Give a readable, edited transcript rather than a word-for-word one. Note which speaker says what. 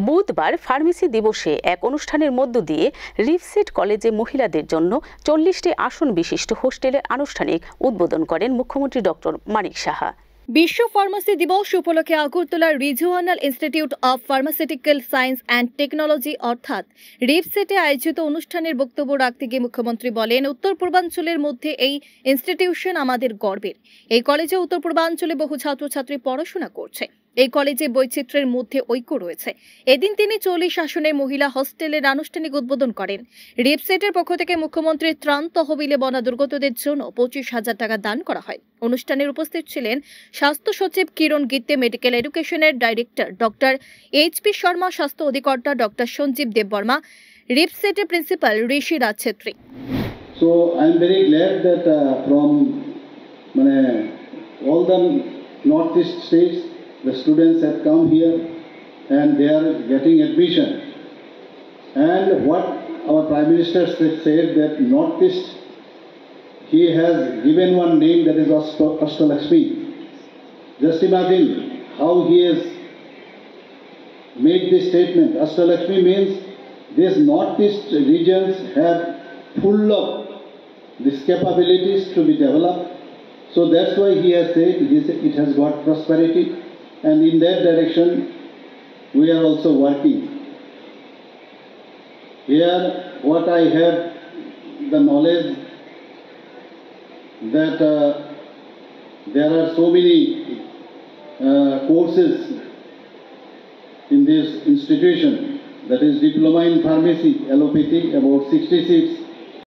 Speaker 1: বুধবার ফার্মেসি দিবসে এক অনুষ্ঠানের মধ্য দিয়ে রিফসেট কলেজে মহিলাদের জন্য 40টি আসন বিশিষ্ট হোস্টেলের আনুষ্ঠানিক উদ্বোধন করেন মুখ্যমন্ত্রী ডক্টর মানিক সাহা।
Speaker 2: বিশ্ব ফার্মেসি দিবস উপলক্ষে আগরতলার regional institute of pharmaceutical science and technology অর্থাৎ রিফসেটে আয়োজিত অনুষ্ঠানের বক্তব্য রাখতে গিয়ে মুখ্যমন্ত্রী বলেন, উত্তর পূর্বাঞ্চলের মধ্যে এই ইনস্টিটিউশন আমাদের গর্বের। এই কলেজে উত্তর পূর্বাঞ্চলে বহু ছাত্রছাত্রী পড়াশোনা করছে। এই কলেজে বৈচিত্র্যের মধ্যে ঐক্য রয়েছে। এদিন তিনি 40 আসনের মহিলা হোস্টেলের আনুষ্ঠানিক উদ্বোধন করেন। রিফসেটের পক্ষ থেকে মুখ্যমন্ত্রীর ত্রাণ তহবিলে বন্যা দুর্গতদের জন্য 25,000 টাকা দান করা হয়। অনুষ্ঠানের উপস্থিত ছিলেন স্বাস্থ্য সচিব কিরণ গিত্তে, মেডিকেল এডুকেশনের ডাইরেক্টর ডক্টর এইচ.পি. শর্মা, স্বাস্থ্য অধিকর্তা ডক্টর সঞ্জীব দেববর্মা, রিফসেটের principal Rishi Raj Chhetri.
Speaker 3: So I am very glad that from all the northeast states, the students have come here and they are getting admission. And what our Prime Minister said that Northeast, he has given one name, that is Ashtalakshmi. Just imagine how he has made this statement. Ashtalakshmi means these Northeast regions have full of these capabilities to be developed. So that's why he has said it has got prosperity, and in that direction we are also working. Here what I have the knowledge that there are so many courses in this institution, that is diploma in pharmacy, allopathy about 66,